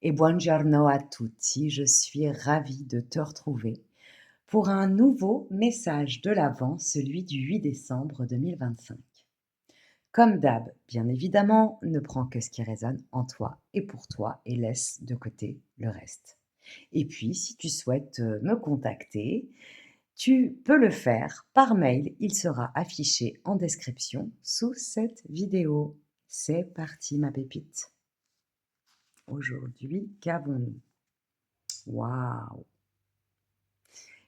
Et buongiorno a tutti, je suis ravie de te retrouver pour un nouveau message de l'Avent, celui du 8 décembre 2025. Comme d'hab, bien évidemment, ne prends que ce qui résonne en toi et pour toi et laisse de côté le reste. Et puis, si tu souhaites me contacter, tu peux le faire par mail, il sera affiché en description sous cette vidéo. C'est parti ma pépite. Aujourd'hui, qu'avons-nous? Waouh!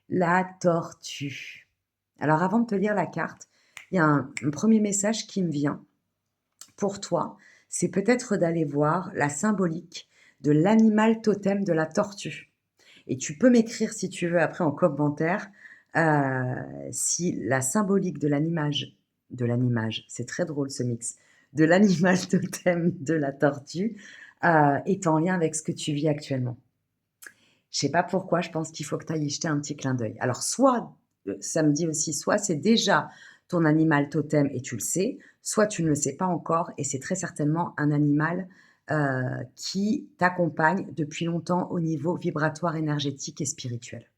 La tortue. Alors avant de te lire la carte, il y a un premier message qui me vient pour toi. C'est peut-être d'aller voir la symbolique de l'animal totem de la tortue. Et tu peux m'écrire si tu veux après en commentaire si la symbolique c'est très drôle ce mix, de l'animal totem de la tortue est en lien avec ce que tu vis actuellement. Je sais pas pourquoi, je pense qu'il faut que tu ailles y jeter un petit clin d'œil. Alors soit, ça me dit aussi, soit c'est déjà ton animal totem et tu le sais, soit tu ne le sais pas encore et c'est très certainement un animal, qui t'accompagne depuis longtemps au niveau vibratoire, énergétique et spirituel.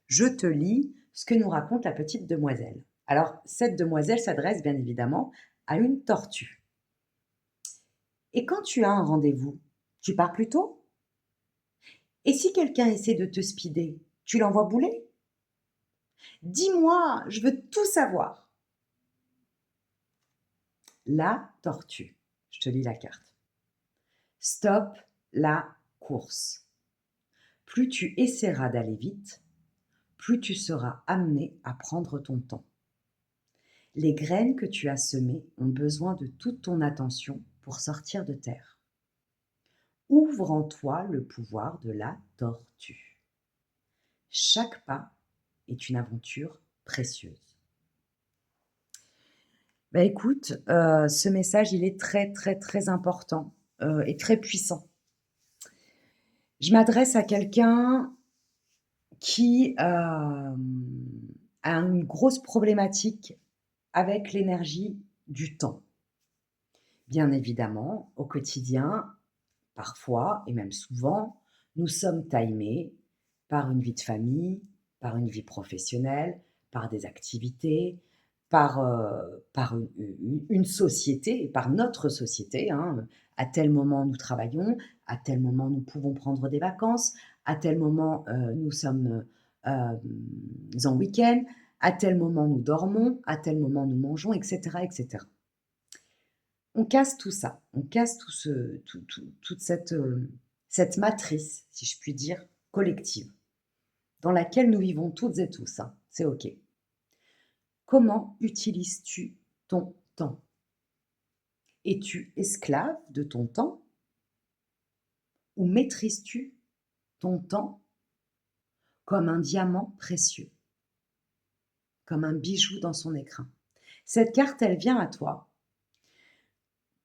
Je te lis ce que nous raconte la petite demoiselle. Alors cette demoiselle s'adresse bien évidemment à une tortue. Et quand tu as un rendez-vous, tu pars plus tôt? Et si quelqu'un essaie de te speeder, tu l'envoies bouler? Dis-moi, je veux tout savoir. La tortue. Je te lis la carte. Stop la course. Plus tu essaieras d'aller vite, plus tu seras amené à prendre ton temps. Les graines que tu as semées ont besoin de toute ton attention pour sortir de terre. Ouvre en toi le pouvoir de la tortue. Chaque pas est une aventure précieuse. Bah, écoute, ce message, il est très, très, très important, et très puissant. Je m'adresse à quelqu'un qui, a une grosse problématique avec l'énergie du temps. Bien évidemment, au quotidien, parfois et même souvent, nous sommes timés par une vie de famille, par une vie professionnelle, par des activités, par une société, par notre société, hein. À tel moment, nous travaillons, à tel moment, nous pouvons prendre des vacances, à tel moment, nous sommes, en week-end, à tel moment, nous dormons, à tel moment, nous mangeons, et cetera, et cetera. On casse tout ça, on casse toute cette matrice, si je puis dire, collective, dans laquelle nous vivons toutes et tous, hein, c'est OK. Comment utilises-tu ton temps? Es-tu esclave de ton temps? Ou maîtrises-tu ton temps comme un diamant précieux, comme un bijou dans son écrin? Cette carte, elle vient à toi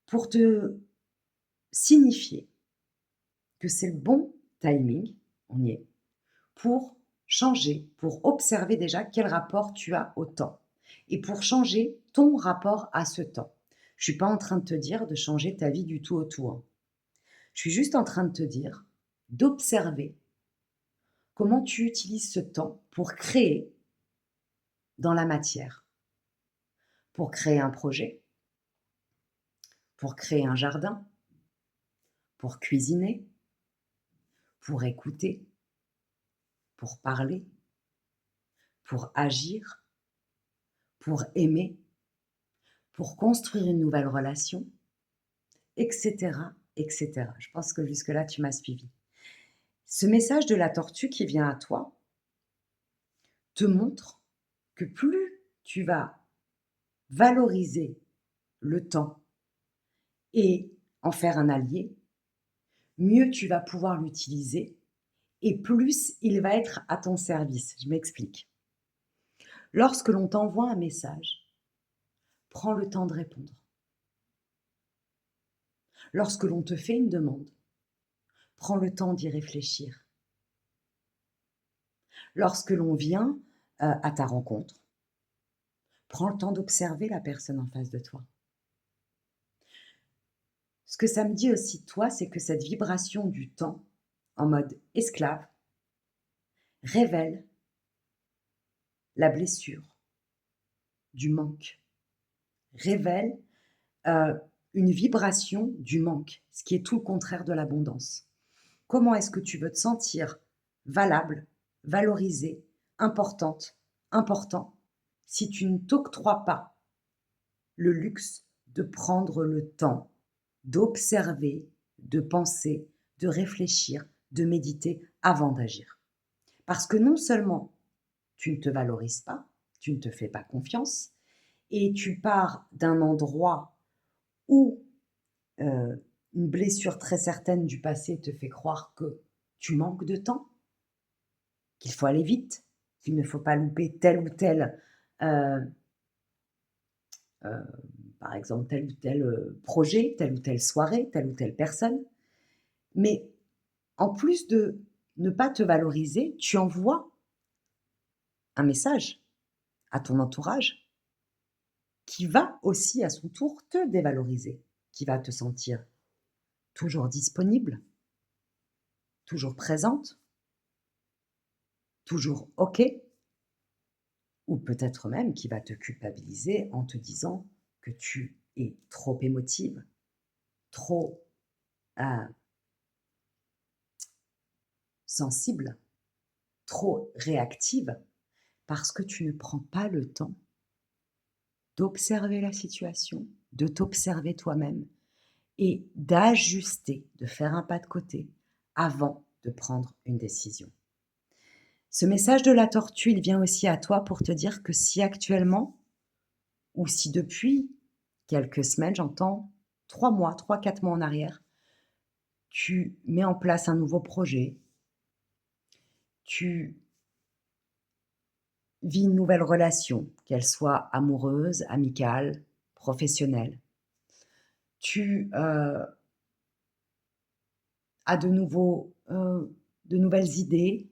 pour te signifier que c'est le bon timing, on y est, pour changer, pour observer déjà quel rapport tu as au temps et pour changer ton rapport à ce temps. Je ne suis pas en train de te dire de changer ta vie du tout au tout, hein. Je suis juste en train de te dire d'observer comment tu utilises ce temps pour créer dans la matière, pour créer un projet, pour créer un jardin, pour cuisiner, pour écouter, pour parler, pour agir, pour aimer, pour construire une nouvelle relation, etc., etc. Je pense que jusque-là, tu m'as suivi. Ce message de la tortue qui vient à toi te montre que plus tu vas valoriser le temps et en faire un allié, mieux tu vas pouvoir l'utiliser et plus il va être à ton service. Je m'explique. Lorsque l'on t'envoie un message, prends le temps de répondre. Lorsque l'on te fait une demande, prends le temps d'y réfléchir. Lorsque l'on vient à ta rencontre, prends le temps d'observer la personne en face de toi. Ce que ça me dit aussi de toi, c'est que cette vibration du temps, en mode esclave, révèle la blessure, du manque, révèle une vibration du manque, ce qui est tout le contraire de l'abondance. Comment est-ce que tu veux te sentir valable, valorisée, importante, important, si tu ne t'octroies pas le luxe de prendre le temps d'observer, de penser, de réfléchir, de méditer avant d'agir? Parce que non seulement tu ne te valorises pas, tu ne te fais pas confiance, et tu pars d'un endroit où une blessure très certaine du passé te fait croire que tu manques de temps, qu'il faut aller vite, qu'il ne faut pas louper tel ou tel, euh, euh, par exemple, tel ou tel projet, telle ou telle soirée, telle ou telle personne. Mais en plus de ne pas te valoriser, tu envoies un message à ton entourage qui va aussi à son tour te dévaloriser, qui va te sentir toujours disponible, toujours présente, toujours OK, ou peut-être même qui va te culpabiliser en te disant que tu es trop émotive, trop euh, sensible, trop réactive, parce que tu ne prends pas le temps d'observer la situation, de t'observer toi-même et d'ajuster, de faire un pas de côté avant de prendre une décision. Ce message de la tortue, il vient aussi à toi pour te dire que si actuellement, ou si depuis quelques semaines, j'entends 3 mois, 3-4 mois en arrière, tu mets en place un nouveau projet, tu vis une nouvelle relation, qu'elle soit amoureuse, amicale, professionnelle, tu as de nouvelles idées,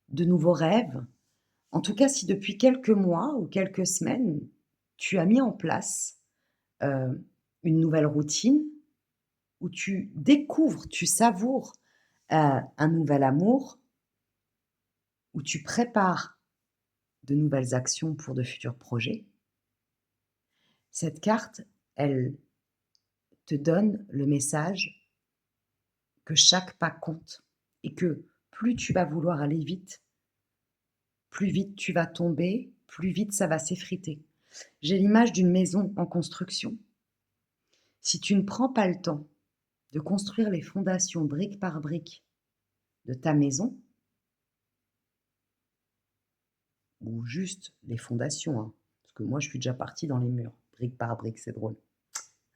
de nouveaux rêves. En tout cas, si depuis quelques mois ou quelques semaines, tu as mis en place euh, une nouvelle routine où tu découvres, tu savoures un nouvel amour, où tu prépares de nouvelles actions pour de futurs projets, cette carte, elle te donne le message que chaque pas compte et que plus tu vas vouloir aller vite, plus vite tu vas tomber, plus vite ça va s'effriter. J'ai l'image d'une maison en construction. Si tu ne prends pas le temps de construire les fondations brique par brique de ta maison, ou juste les fondations, hein, parce que moi je suis déjà partie dans les murs, brique par brique, c'est drôle.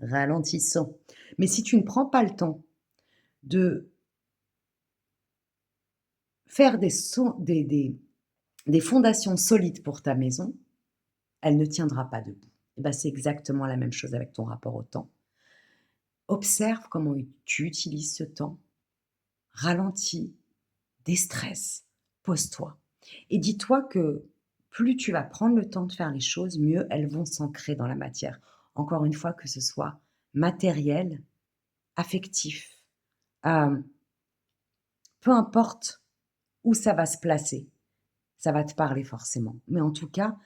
Ralentissant. Mais si tu ne prends pas le temps de faire des fondations solides pour ta maison, elle ne tiendra pas debout. Et ben, c'est exactement la même chose avec ton rapport au temps. Observe comment tu utilises ce temps, ralentis, déstresse, pose-toi. Et dis-toi que plus tu vas prendre le temps de faire les choses, mieux elles vont s'ancrer dans la matière. Encore une fois, que ce soit matériel, affectif, euh, peu importe où ça va se placer, ça va te parler forcément. Mais en tout cas,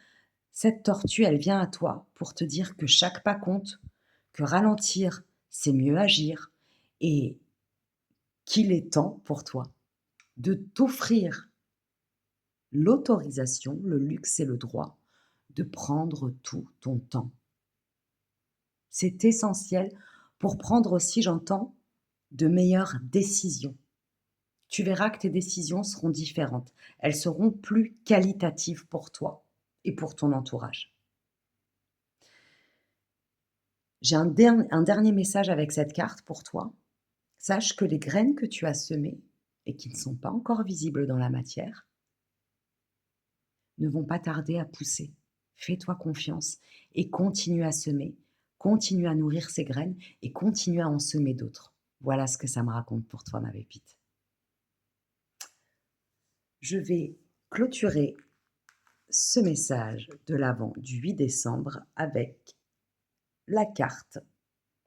cette tortue, elle vient à toi pour te dire que chaque pas compte, que ralentir, c'est mieux agir et qu'il est temps pour toi de t'offrir l'autorisation, le luxe et le droit de prendre tout ton temps. C'est essentiel pour prendre aussi, j'entends, de meilleures décisions. Tu verras que tes décisions seront différentes. Elles seront plus qualitatives pour toi et pour ton entourage. J'ai un dernier message avec cette carte pour toi. Sache que les graines que tu as semées et qui ne sont pas encore visibles dans la matière ne vont pas tarder à pousser. Fais-toi confiance et continue à semer, continue à nourrir ces graines et continue à en semer d'autres. Voilà ce que ça me raconte pour toi, ma pépite. Je vais clôturer ce message de l'Avent du 8 décembre avec la carte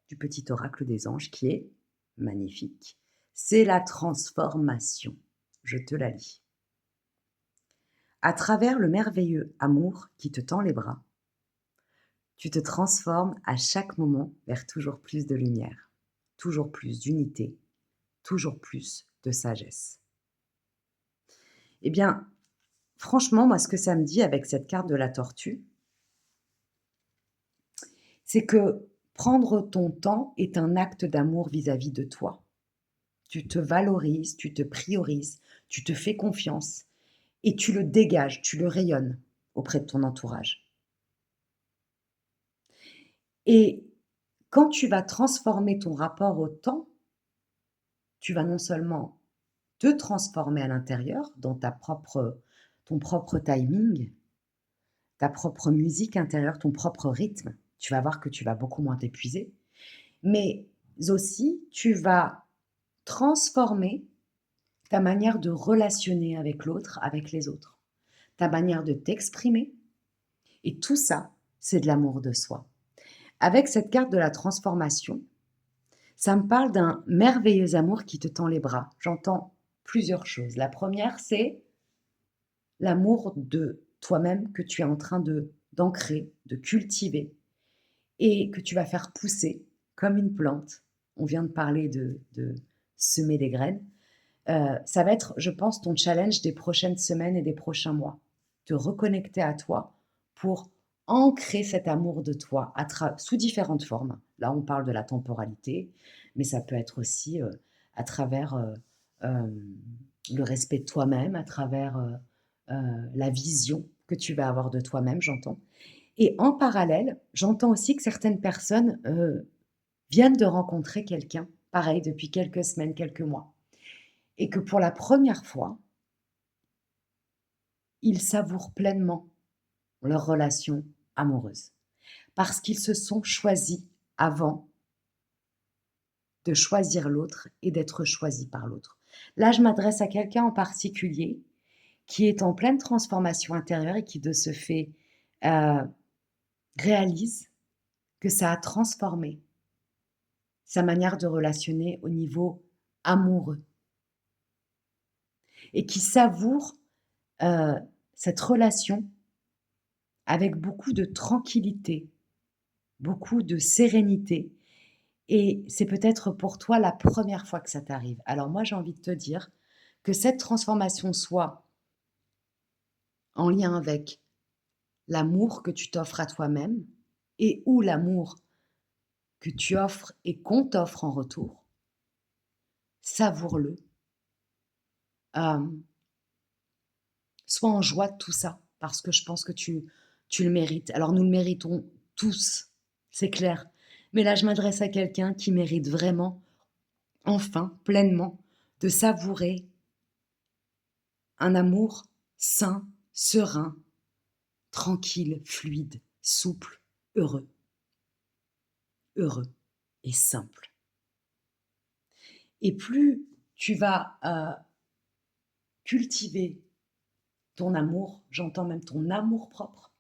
du petit oracle des anges qui est magnifique. C'est la transformation. Je te la lis. À travers le merveilleux amour qui te tend les bras, tu te transformes à chaque moment vers toujours plus de lumière, toujours plus d'unité, toujours plus de sagesse. Eh bien, franchement, moi, ce que ça me dit avec cette carte de la tortue, c'est que prendre ton temps est un acte d'amour vis-à-vis de toi. Tu te valorises, tu te priorises, tu te fais confiance et tu le dégages, tu le rayonnes auprès de ton entourage. Et quand tu vas transformer ton rapport au temps, tu vas non seulement te transformer à l'intérieur dans ton propre timing, ta propre musique intérieure, ton propre rythme. Tu vas voir que tu vas beaucoup moins t'épuiser. Mais aussi, tu vas transformer ta manière de relationner avec l'autre, avec les autres, ta manière de t'exprimer. Et tout ça, c'est de l'amour de soi. Avec cette carte de la transformation, ça me parle d'un merveilleux amour qui te tend les bras. J'entends plusieurs choses. La première, c'est l'amour de toi-même que tu es en train d'ancrer, de cultiver et que tu vas faire pousser comme une plante. On vient de parler de semer des graines. Ça va être, je pense, ton challenge des prochaines semaines et des prochains mois. Te reconnecter à toi pour ancrer cet amour de toi sous différentes formes. Là, on parle de la temporalité, mais ça peut être aussi à travers euh, le respect de toi-même, à travers la vision que tu vas avoir de toi-même, j'entends. Et en parallèle, j'entends aussi que certaines personnes viennent de rencontrer quelqu'un, pareil, depuis quelques semaines, quelques mois, et que pour la première fois, ils savourent pleinement leur relation amoureuse, parce qu'ils se sont choisis avant de choisir l'autre et d'être choisis par l'autre. Là, je m'adresse à quelqu'un en particulier qui est en pleine transformation intérieure et qui, de ce fait, euh, réalise que ça a transformé sa manière de relationner au niveau amoureux et qui savoure euh, cette relation avec beaucoup de tranquillité, beaucoup de sérénité. Et c'est peut-être pour toi la première fois que ça t'arrive. Alors moi, j'ai envie de te dire que cette transformation soit en lien avec l'amour que tu t'offres à toi-même et ou l'amour que tu offres et qu'on t'offre en retour. Savoure-le. Euh, Sois en joie de tout ça, parce que je pense que tu le mérites. Alors nous le méritons tous, c'est clair. Mais là, je m'adresse à quelqu'un qui mérite vraiment, enfin, pleinement, de savourer un amour sain, serein, tranquille, fluide, souple, heureux. Heureux et simple. Et plus tu vas cultiver ton amour, j'entends même ton amour propre,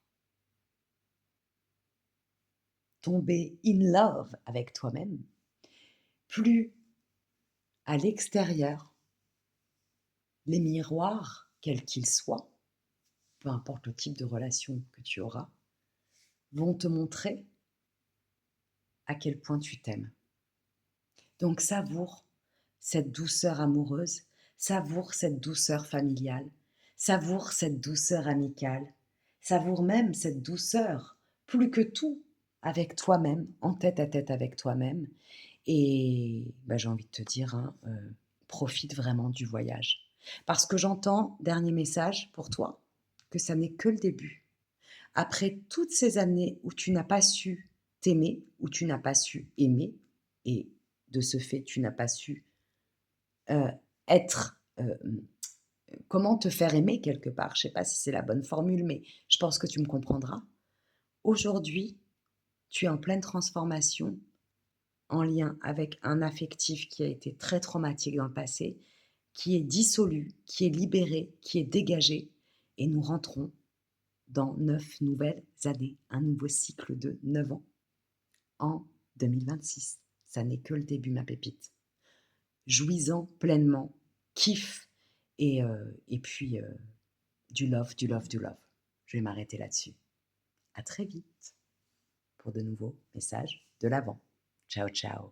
tomber in love avec toi-même, plus à l'extérieur, les miroirs, quels qu'ils soient, peu importe le type de relation que tu auras, vont te montrer à quel point tu t'aimes. Donc savoure cette douceur amoureuse, savoure cette douceur familiale, savoure cette douceur amicale, savoure même cette douceur, plus que tout, avec toi-même, en tête à tête avec toi-même. Et bah, j'ai envie de te dire, hein, profite vraiment du voyage. Parce que j'entends, dernier message pour toi, que ça n'est que le début. Après toutes ces années où tu n'as pas su t'aimer, où tu n'as pas su aimer, et de ce fait, tu n'as pas su euh, être, comment te faire aimer quelque part. Je ne sais pas si c'est la bonne formule, mais je pense que tu me comprendras. Aujourd'hui, tu es en pleine transformation en lien avec un affectif qui a été très traumatique dans le passé, qui est dissolu, qui est libéré, qui est dégagé, et nous rentrons dans 9 nouvelles années, un nouveau cycle de 9 ans en 2026. Ça n'est que le début, ma pépite. Jouis-en pleinement, kiffe et puis du love, du love, du love. Je vais m'arrêter là-dessus. À très vite pour de nouveaux messages de l'Avent. Ciao, ciao.